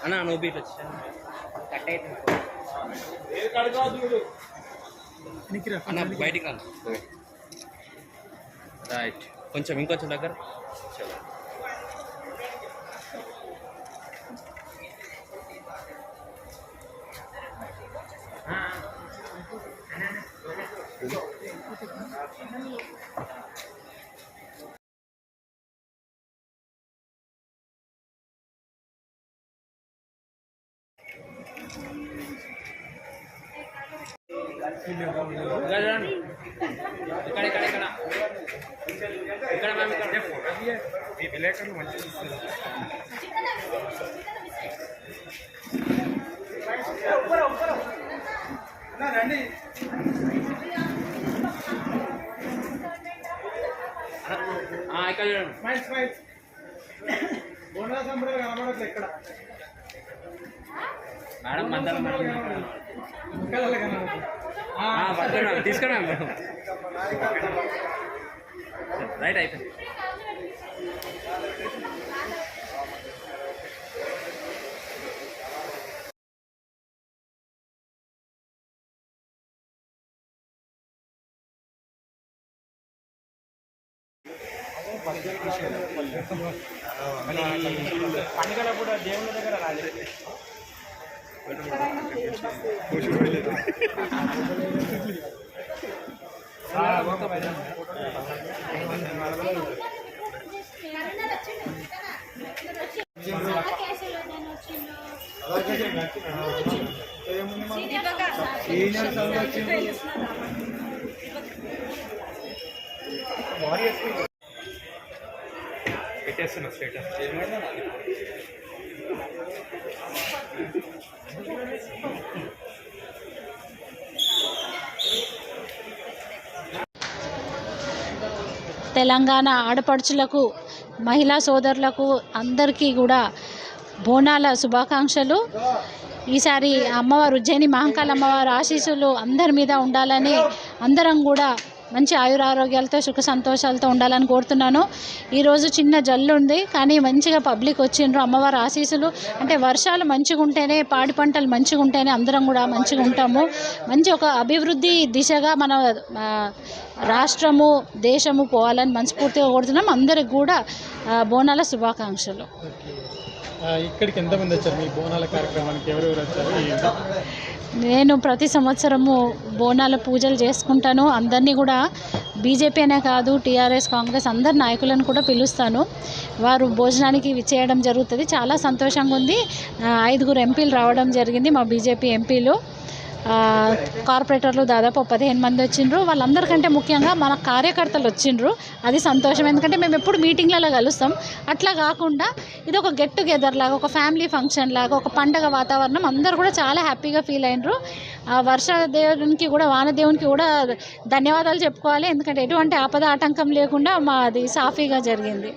అన్నా నువ్వు బీట్ వచ్చా కట్ అయితే అన్న బయటికి రాను రైట్ కొంచెం ఇంకొంచెం దగ్గర చలో ఇక్కడ విలేకరులు మంచిగా ఇస్తారు రండి ఇక్కడ మేడం మందరం తీసుకురా రైట్ అయిపోయింది పండుగల కూడా దేవుళ్ళ దగ్గర రాలేదు పెట్టేస్తున్నా స్టేటస్ తెలంగాణ ఆడపడుచులకు మహిళా సోదరులకు అందరికీ కూడా బోనాల శుభాకాంక్షలు. ఈసారి అమ్మవారు ఉజ్జయిని మహంకాళ అమ్మవారి ఆశీస్సులు అందరి మీద ఉండాలని, అందరం కూడా మంచి ఆయురారోగ్యాలతో సుఖ సంతోషాలతో ఉండాలని కోరుతున్నాను. ఈరోజు చిన్న జల్లు ఉంది కానీ మంచిగా పబ్లిక్ వచ్చిండ్రు. అమ్మవారి ఆశీస్సులు అంటే వర్షాలు మంచిగా ఉంటేనే, పాడి పంటలు మంచిగా ఉంటేనే అందరం కూడా మంచిగా ఉంటాము. మంచి ఒక అభివృద్ధి దిశగా మన రాష్ట్రము దేశము పోవాలని మనస్ఫూర్తిగా కోరుతున్నాం. అందరికి కూడా బోనాల శుభాకాంక్షలు. ఇక్కడికి ఎంతమంది వచ్చారు మీ బోనాల కార్యక్రమానికి? ఎవరెవరు వచ్చారు? నేను ప్రతి సంవత్సరము బోనాల పూజలు చేసుకుంటాను. అందరినీ కూడా బీజేపీ అనే కాదు, టీఆర్ఎస్ కాంగ్రెస్ అందరి నాయకులను కూడా పిలుస్తాను. వారు భోజనానికి విచ్చేయడం జరుగుతుంది. చాలా సంతోషంగా ఉంది. 5 ఎంపీలు రావడం జరిగింది. మా బీజేపీ ఎంపీలు, కార్పొరేటర్లు దాదాపు 15 మంది వచ్చిండ్రు. వాళ్ళందరికంటే ముఖ్యంగా మన కార్యకర్తలు వచ్చిండ్రు. అది సంతోషం. ఎందుకంటే మేము ఎప్పుడు మీటింగ్లలో కలుస్తాం. అట్లా కాకుండా ఇది ఒక గెట్ టుగెదర్ లాగా, ఒక ఫ్యామిలీ ఫంక్షన్ లాగా, ఒక పండగ వాతావరణం. అందరూ కూడా చాలా హ్యాపీగా ఫీల్ అయినరు. వర్ష దేవునికి కూడా, వానదేవునికి కూడా ధన్యవాదాలు చెప్పుకోవాలి. ఎందుకంటే ఎటువంటి ఆపద ఆటంకం లేకుండా మాది సాఫీగా జరిగింది.